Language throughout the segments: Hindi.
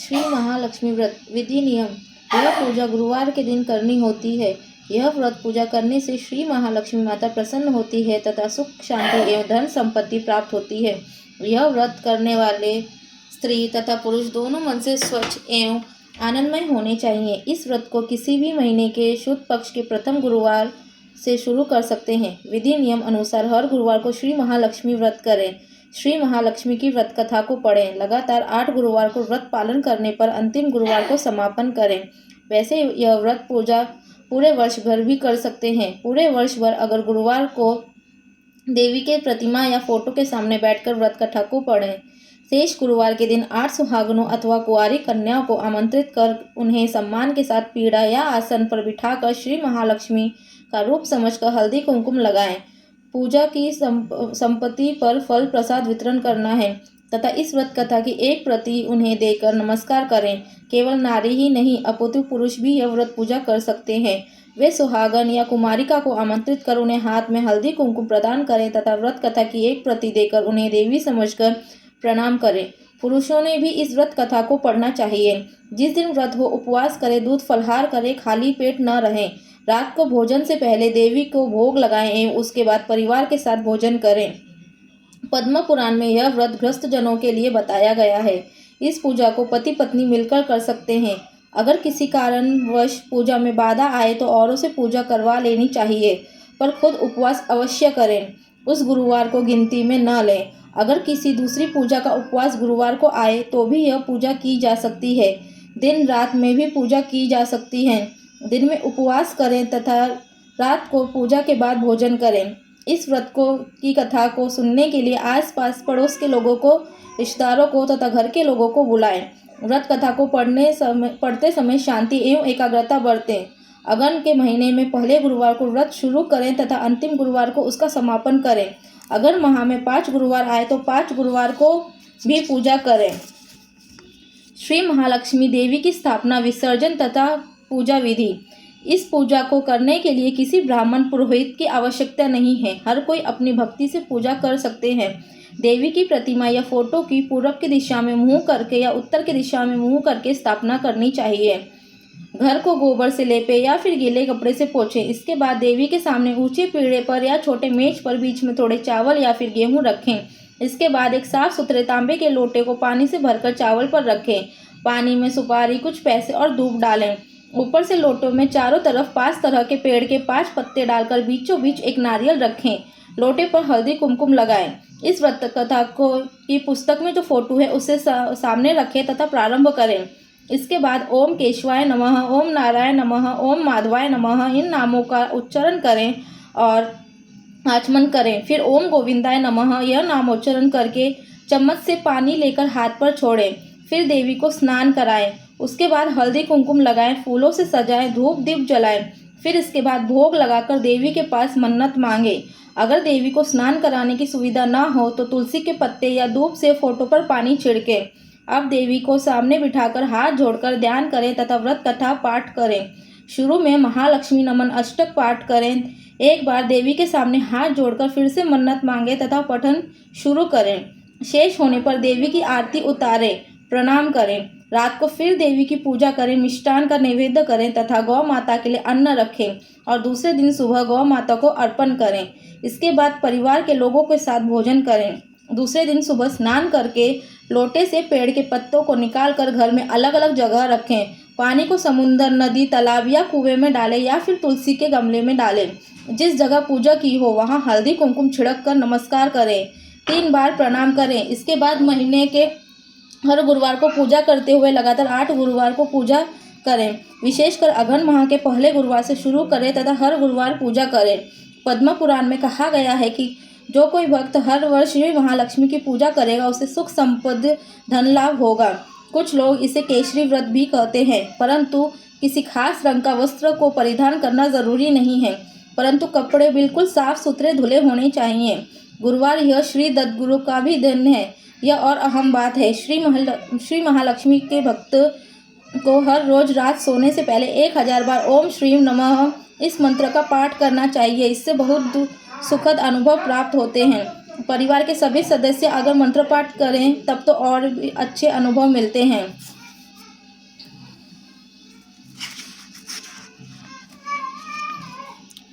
श्री महालक्ष्मी व्रत विधि नियम। यह पूजा गुरुवार के दिन करनी होती है। यह व्रत पूजा करने से श्री महालक्ष्मी माता प्रसन्न होती है तथा सुख शांति एवं धन संपत्ति प्राप्त होती है। यह व्रत करने वाले स्त्री तथा पुरुष दोनों मन से स्वच्छ एवं आनंदमय होने चाहिए। इस व्रत को किसी भी महीने के शुद्ध पक्ष के प्रथम गुरुवार से शुरू कर सकते हैं। विधि नियम अनुसार हर गुरुवार को श्री महालक्ष्मी व्रत करें। श्री महालक्ष्मी की व्रत कथा को पढ़ें। लगातार 8 गुरुवार को व्रत पालन करने पर अंतिम गुरुवार को समापन करें। वैसे यह व्रत पूजा पूरे वर्ष भर भी कर सकते हैं। पूरे वर्ष भर अगर गुरुवार को देवी के प्रतिमा या फोटो के सामने बैठकर व्रत कथा को पढ़ें। शेष गुरुवार के दिन 8 सुहागनों अथवा कुंवारी कन्याओं को आमंत्रित कर उन्हें सम्मान के साथ पीढ़ा या आसन पर बिठाकर श्री महालक्ष्मी का रूप समझकर हल्दी कुमकुम लगाएं। पूजा की संपत्ति पर फल प्रसाद वितरण करना है तथा इस व्रत कथा की एक प्रति उन्हें देकर नमस्कार करें। केवल नारी ही नहीं अपितु पुरुष भी यह व्रत पूजा कर सकते हैं। वे सुहागन या कुमारिका को आमंत्रित कर उन्हें हाथ में हल्दी कुमकुम प्रदान करें तथा व्रत कथा की एक प्रति देकर उन्हें देवी समझकर प्रणाम करें। पुरुषों ने भी इस व्रत कथा को पढ़ना चाहिए। जिस दिन व्रत हो उपवास करें, दूध फलहार करें, खाली पेट न रहें। रात को भोजन से पहले देवी को भोग लगाएं एवं उसके बाद परिवार के साथ भोजन करें। पद्म पुराण में यह व्रत गृहस्थ जनों के लिए बताया गया है। इस पूजा को पति पत्नी मिलकर कर सकते हैं। अगर किसी कारणवश पूजा में बाधा आए तो औरों से पूजा करवा लेनी चाहिए, पर खुद उपवास अवश्य करें। उस गुरुवार को गिनती में न लें। अगर किसी दूसरी पूजा का उपवास गुरुवार को आए तो भी यह पूजा की जा सकती है। दिन रात में भी पूजा की जा सकती है। दिन में उपवास करें तथा रात को पूजा के बाद भोजन करें। इस व्रत की कथा को सुनने के लिए आसपास पड़ोस के लोगों को, रिश्तेदारों को तथा घर के लोगों को बुलाएं। व्रत कथा को पढ़ते समय शांति एवं एकाग्रता बरतें। अगन के महीने में पहले गुरुवार को व्रत शुरू करें तथा अंतिम गुरुवार को उसका समापन करें। अगर माह में 5 गुरुवार आए तो 5 गुरुवार को भी पूजा करें। श्री महालक्ष्मी देवी की स्थापना, विसर्जन तथा पूजा विधि। इस पूजा को करने के लिए किसी ब्राह्मण पुरोहित की आवश्यकता नहीं है। हर कोई अपनी भक्ति से पूजा कर सकते हैं। देवी की प्रतिमा या फोटो की पूर्व की दिशा में मुंह करके या उत्तर की दिशा में मुंह करके स्थापना करनी चाहिए। घर को गोबर से लेपें या फिर गीले कपड़े से पोंछें। इसके बाद देवी के सामने ऊंचे पीढ़े पर या छोटे मेज पर बीच में थोड़े चावल या फिर गेहूं रखें। इसके बाद एक साफ सुथरे तांबे के लोटे को पानी से भरकर चावल पर रखें। पानी में सुपारी, कुछ पैसे और धूप डालें। ऊपर से लोटों में चारों तरफ 5 तरह के पेड़ के 5 पत्ते डालकर बीचों बीच एक नारियल रखें। लोटे पर हल्दी कुमकुम लगाएं। इस व्रत कथा की पुस्तक में जो फोटो है उसे सामने रखें तथा प्रारंभ करें। इसके बाद ओम केशवाय नमः, ओम नारायण नमः, ओम माधवाय नमः इन नामों का उच्चारण करें और आचमन करें। फिर ओम गोविंदाय नमः यह नामोच्चारण करके चम्मच से पानी लेकर हाथ पर छोड़ें। फिर देवी को स्नान कराएं। उसके बाद हल्दी कुमकुम लगाएं, फूलों से सजाएं, धूप दीप जलाएं। फिर इसके बाद भोग लगाकर देवी के पास मन्नत मांगे। अगर देवी को स्नान कराने की सुविधा न हो तो तुलसी के पत्ते या धूप से फोटो पर पानी छिड़कें। अब देवी को सामने बिठाकर हाथ जोड़कर ध्यान करें तथा व्रत कथा पाठ करें। शुरू में महालक्ष्मी नमन अष्टक पाठ करें। एक बार देवी के सामने हाथ जोड़कर फिर से मन्नत मांगे तथा पठन शुरू करें। शेष होने पर देवी की आरती उतारें, प्रणाम करें। रात को फिर देवी की पूजा करें, मिष्ठान का नैवेद्य करें तथा गौ माता के लिए अन्न रखें और दूसरे दिन सुबह गौ माता को अर्पण करें। इसके बाद परिवार के लोगों के साथ भोजन करें। दूसरे दिन सुबह स्नान करके लोटे से पेड़ के पत्तों को निकालकर घर में अलग अलग जगह रखें। पानी को समुद्र, नदी, तालाब या कुएं में डालें या फिर तुलसी के गमले में डालें। जिस जगह पूजा की हो वहां हल्दी कुमकुम छिड़क कर नमस्कार करें। 3 बार प्रणाम करें। इसके बाद महीने के हर गुरुवार को पूजा करते हुए लगातार 8 गुरुवार को पूजा करें। विशेषकर अगन माह के पहले गुरुवार से शुरू करें तथा हर गुरुवार पूजा करें। पद्म पुराण में कहा गया है कि जो कोई भक्त हर वर्ष श्री महालक्ष्मी की पूजा करेगा उसे सुख संपत्ति धन लाभ होगा। कुछ लोग इसे केसरी व्रत भी कहते हैं, परंतु किसी खास रंग का वस्त्र को परिधान करना जरूरी नहीं है, परंतु कपड़े बिल्कुल साफ सुथरे धुले होने चाहिए। गुरुवार यह श्री दत्तगुरु का भी दिन है। यह और अहम बात है, श्री महालक्ष्मी के भक्त को हर रोज रात सोने से पहले 1000 बार ओम श्रीम नमः इस मंत्र का पाठ करना चाहिए। इससे बहुत सुखद अनुभव प्राप्त होते हैं। परिवार के सभी सदस्य अगर मंत्र पाठ करें तब तो और भी अच्छे अनुभव मिलते हैं।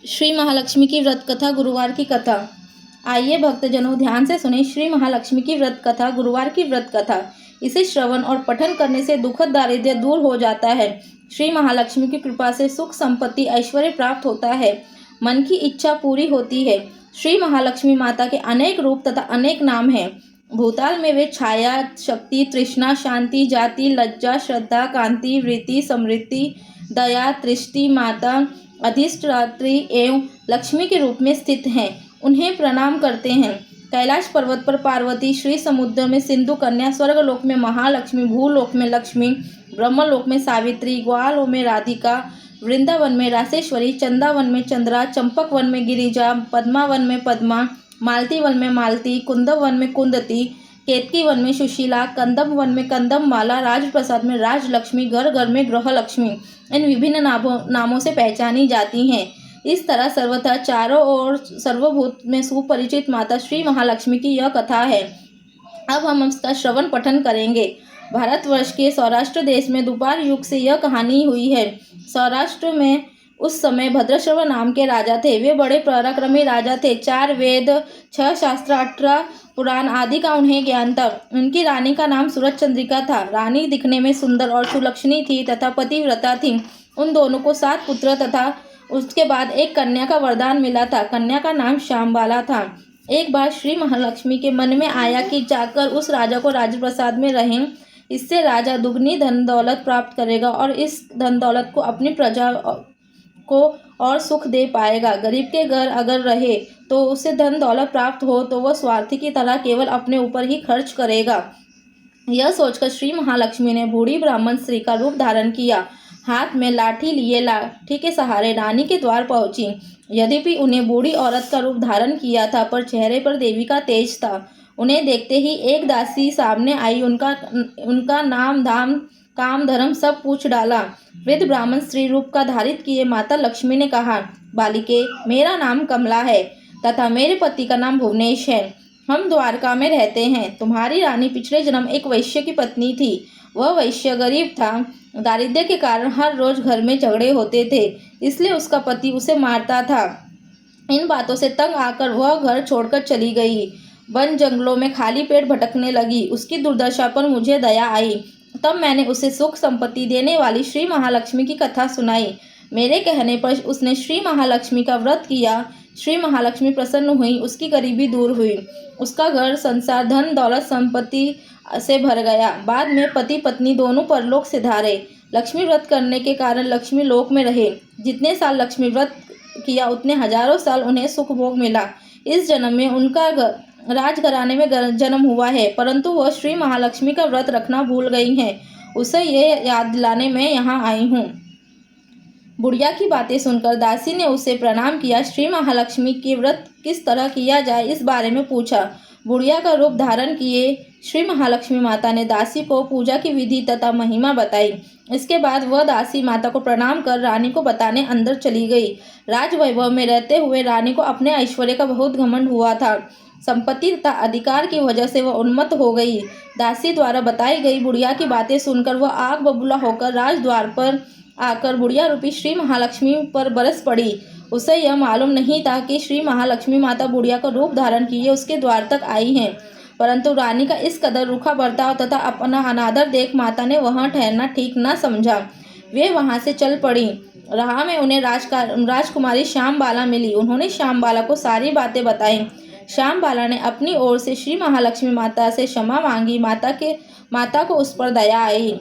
श्री महालक्ष्मी की व्रत कथा, गुरुवार की कथा। आइए भक्तजनों, ध्यान से सुने श्री महालक्ष्मी की व्रत कथा, गुरुवार की व्रत कथा। इसे श्रवण और पठन करने से दुखद दारिद्र्य दूर हो जाता है। श्री महालक्ष्मी की कृपा से सुख, संपत्ति, ऐश्वर्य प्राप्त होता है। मन की इच्छा पूरी होती है। श्री महालक्ष्मी माता के अनेक रूप तथा अनेक नाम हैं। भूताल में वे छाया, शक्ति, तृष्णा, शांति, जाति, लज्जा, श्रद्धा, कांति, वृत्ति, समृद्धि, दया, दृष्टि, माता, अधिष्ठात्री एवं लक्ष्मी के रूप में स्थित हैं। उन्हें प्रणाम करते हैं। कैलाश पर्वत पर पार्वती, श्री समुद्र में सिंधु कन्या, स्वर्गलोक में महालक्ष्मी, भूलोक में लक्ष्मी, ब्रह्मलोक में सावित्री, ग्वालों में राधिका, वृंदावन में रासेश्वरी, चंदावन में चंद्रा, चंपक वन में गिरिजा, पद्मावन में पद्मा, मालती वन में मालती, कुंदम वन में कुंदती, केतकी वन में सुशीला, कंदम वन में कंदम माला, राजप्रसाद में राजलक्ष्मी, घर घर में गृहलक्ष्मी इन विभिन्न नामों से पहचानी जाती हैं। इस तरह सर्वथा चारों ओर सर्वभूत में सुपरिचित माता श्री महालक्ष्मी की यह कथा है। अब हम इसका श्रवण पठन करेंगे। भारतवर्ष के सौराष्ट्र देश में द्वापर युग से यह कहानी हुई है। सौराष्ट्र में उस समय भद्रश्रव नाम के राजा थे। वे बड़े पराक्रमी राजा थे। 4 वेद, 6 शास्त्र, 18 पुराण आदि का उन्हें ज्ञान था। उनकी रानी का नाम सूरजचंद्रिका था। रानी दिखने में सुंदर और सुलक्षणी थी तथा पतिव्रता थी। उन दोनों को 7 पुत्र तथा उसके बाद एक कन्या का वरदान मिला था। कन्या का नाम श्यामबाला था। एक बार श्री महालक्ष्मी के मन में आया कि जाकर उस राजा को राजप्रसाद में रहें। इससे राजा दुगनी धन दौलत प्राप्त करेगा और इस धन दौलत को अपनी प्रजा को और सुख दे पाएगा। गरीब के घर अगर रहे तो उसे धन दौलत प्राप्त हो तो वह स्वार्थी की तरह केवल अपने ऊपर ही खर्च करेगा। यह सोचकर श्री महालक्ष्मी ने बूढ़ी ब्राह्मण स्त्री का रूप धारण किया। हाथ में लाठी लिए लाठी के सहारे रानी के द्वार पहुंची। यद्यपि उन्हें बूढ़ी औरत का रूप धारण किया था, पर चेहरे पर देवी का तेज था। उन्हें देखते ही एक दासी सामने आई। उनका नाम, धाम, काम, धर्म सब पूछ डाला। वृद्ध ब्राह्मण स्त्री रूप का धारित किए माता लक्ष्मी ने कहा, बालिके, मेरा नाम कमला है तथा मेरे पति का नाम भुवनेश है। हम द्वारका में रहते हैं। तुम्हारी रानी पिछले जन्म एक वैश्य की पत्नी थी। वह वैश्य गरीब था। दारिद्र्य के कारण हर रोज घर में झगड़े होते थे, इसलिए उसका पति उसे मारता था। इन बातों से तंग आकर वह घर छोड़कर चली गई। वन जंगलों में खाली पेट भटकने लगी। उसकी दुर्दशा पर मुझे दया आई। तब मैंने उसे सुख संपत्ति देने वाली श्री महालक्ष्मी की कथा सुनाई। मेरे कहने पर उसने श्री महालक्ष्मी का व्रत किया। श्री महालक्ष्मी प्रसन्न हुई। उसकी गरीबी दूर हुई। उसका घर संसार, धन दौलत, संपत्ति से भर गया। बाद में पति पत्नी दोनों परलोक से धारे। लक्ष्मी व्रत करने के कारण लक्ष्मी लोक में रहे। जितने साल लक्ष्मी व्रत किया उतने हजारों साल उन्हें सुख भोग मिला। इस जन्म में उनका राजघराने में जन्म हुआ है, परंतु वह श्री महालक्ष्मी का व्रत रखना भूल गई हैं। उसे ये याद दिलाने मैं यहाँ आई हूँ। बुढ़िया की बातें सुनकर दासी ने उसे प्रणाम किया। श्री महालक्ष्मी के व्रत किस तरह किया जाए इस बारे में पूछा। बुढ़िया का रूप धारण किए श्री महालक्ष्मी माता ने दासी को पूजा की विधि तथा महिमा बताई। इसके बाद वह दासी माता को प्रणाम कर रानी को बताने अंदर चली गई। राजवैभव में रहते हुए रानी को अपने ऐश्वर्य का बहुत घमंड हुआ था। संपत्ति तथा अधिकार की वजह से वह उन्मत्त हो गई। दासी द्वारा बताई गई बुढ़िया की बातें सुनकर वह आग बबूला होकर राजद्वार पर आकर बुढ़िया रूपी श्री महालक्ष्मी पर बरस पड़ी। उसे यह मालूम नहीं था कि श्री महालक्ष्मी माता बुढ़िया का रूप धारण किए उसके द्वार तक आई हैं, परंतु रानी का इस कदर रूखा बर्ताव तथा अपना अनादर देख माता ने वहां ठहरना ठीक न समझा। वे वहां से चल पड़ी। राह में उन्हें राजकुमारी श्यामबाला मिली। उन्होंने श्यामबाला को सारी बातें बताई। श्यामबाला ने अपनी ओर से श्री महालक्ष्मी माता से क्षमा मांगी। माता को उस पर दया आई।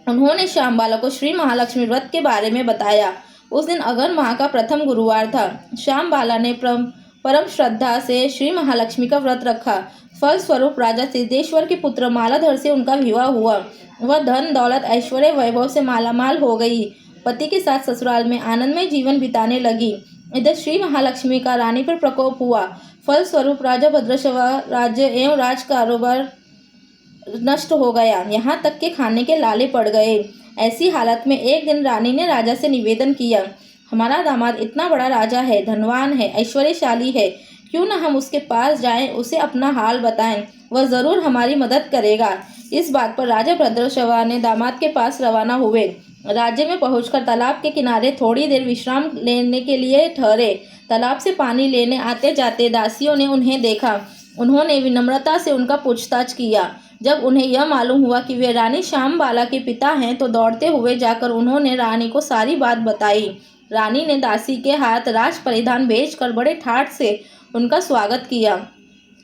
उन्होंने श्यामबाला को श्री महालक्ष्मी व्रत के बारे में बताया। उस दिन अगहन माह का प्रथम गुरुवार था। श्यामबाला ने परम श्रद्धा से श्री महालक्ष्मी का व्रत रखा। फलस्वरूप राजा सिद्धेश्वर के पुत्र मालाधर से उनका विवाह हुआ। वह धन दौलत, ऐश्वर्य, वैभव से मालामाल हो गई। पति के साथ ससुराल में आनंदमय जीवन बिताने लगी। इधर श्री महालक्ष्मी का रानी पर प्रकोप हुआ। फलस्वरूप राजा भद्रश्रव राज्य एवं राज कारोबार नष्ट हो गया। यहाँ तक के खाने के लाले पड़ गए। ऐसी हालत में एक दिन रानी ने राजा से निवेदन किया, हमारा दामाद इतना बड़ा राजा है, धनवान है, ऐश्वर्यशाली है, क्यों न हम उसके पास जाएं, उसे अपना हाल बताएं, वह जरूर हमारी मदद करेगा। इस बात पर राजा भद्रश्रवा ने दामाद के पास रवाना हुए। राज्य में पहुंचकर तालाब के किनारे थोड़ी देर विश्राम लेने के लिए ठहरे। तालाब से पानी लेने आते जाते दासियों ने उन्हें देखा। उन्होंने विनम्रता से उनका पूछताछ किया। जब उन्हें यह मालूम हुआ कि वे रानी श्यामबाला के पिता हैं तो दौड़ते हुए जाकर उन्होंने रानी को सारी बात बताई। रानी ने दासी के हाथ राज परिधान भेजकर बड़े ठाठ से उनका स्वागत किया,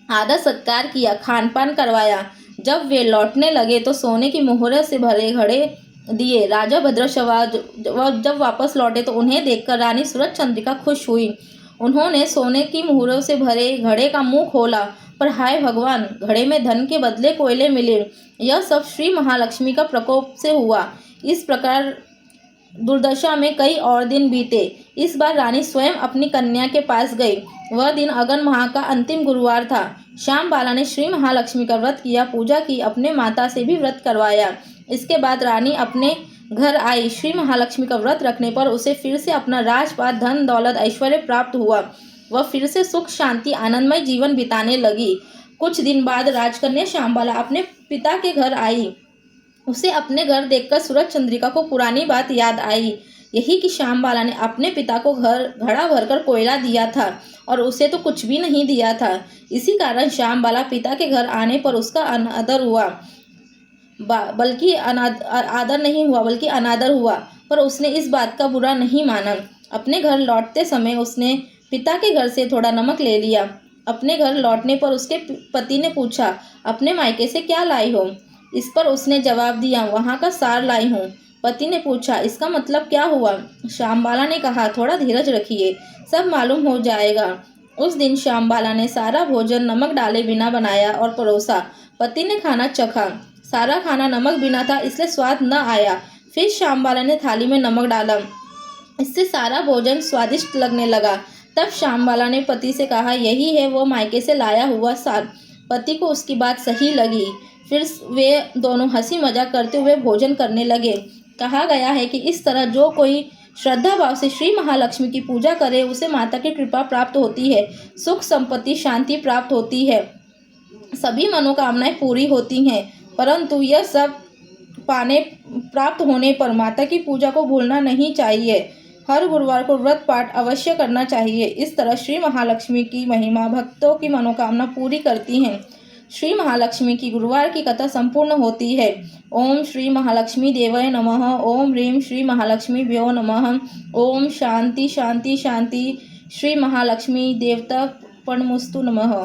आदर सत्कार किया, खान पान करवाया। जब वे लौटने लगे तो सोने की मोहरों से भरे घड़े दिए। राजा भद्रशवा जब वापस लौटे तो उन्हें देखकर रानी सूरज चंद्रिका खुश हुई। उन्होंने सोने की मोहरों से भरे घड़े का मुंह खोला, पर हाय भगवान, घड़े में धन के बदले कोयले मिले। यह सब श्री महालक्ष्मी का प्रकोप से हुआ। इस प्रकार दुर्दशा में कई और दिन बीते। इस बार रानी स्वयं अपनी कन्या के पास गई। वह दिन अगन माह का अंतिम गुरुवार था। श्यामबाला ने श्री महालक्ष्मी का व्रत किया, पूजा की, अपने माता से भी व्रत करवाया। इसके बाद रानी अपने घर आई। श्री महालक्ष्मी का व्रत रखने पर उसे फिर से अपना राजपाट, धन दौलत, ऐश्वर्य प्राप्त हुआ। वह फिर से सुख शांति आनंदमय जीवन बिताने लगी। कुछ दिन बाद राजकन्या श्यामबाला अपने पिता के घर आई। उसे अपने घर देखकर सूरज चंद्रिका को पुरानी बात याद आई, यही कि श्यामबाला ने अपने पिता को घड़ा भरकर कोयला दिया था और उसे तो कुछ भी नहीं दिया था। इसी कारण श्यामबाला पिता के घर आने पर उसका अनादर हुआ, बल्कि आदर नहीं हुआ बल्कि अनादर हुआ। पर उसने इस बात का बुरा नहीं माना। अपने घर लौटते समय उसने पिता के घर से थोड़ा नमक ले लिया। अपने घर लौटने पर उसके पति ने पूछा, अपने मायके से क्या लाई हो? इस पर उसने जवाब दिया, वहाँ का सार लाई हूँ। पति ने पूछा, इसका मतलब क्या हुआ? श्यामबाला ने कहा, थोड़ा धीरज रखिए, सब मालूम हो जाएगा। उस दिन श्यामबाला ने सारा भोजन नमक डाले बिना बनाया और परोसा। पति ने खाना चखा। सारा खाना नमक बिना था, इसलिए स्वाद न आया। फिर श्यामबाला ने थाली में नमक डाला, इससे सारा भोजन स्वादिष्ट लगने लगा। तब श्यामबाला ने पति से कहा, यही है वो मायके से लाया हुआ सार। पति को उसकी बात सही लगी। फिर वे दोनों हंसी मजाक करते हुए भोजन करने लगे। कहा गया है कि इस तरह जो कोई श्रद्धा भाव से श्री महालक्ष्मी की पूजा करे उसे माता की कृपा प्राप्त होती है, सुख संपत्ति शांति प्राप्त होती है, सभी मनोकामनाएं पूरी होती हैं। परंतु यह सब प्राप्त होने पर माता की पूजा को भूलना नहीं चाहिए। हर गुरुवार को व्रत पाठ अवश्य करना चाहिए। इस तरह श्री महालक्ष्मी की महिमा भक्तों की मनोकामना पूरी करती हैं। श्री महालक्ष्मी की गुरुवार की कथा संपूर्ण होती है। ओम श्री महालक्ष्मी देवय नमः। ओम ह्रीं श्री महालक्ष्मी भ्यो नमः। ओम शांति शांति शांति। श्री महालक्ष्मी देवता पणमुस्तु नमः।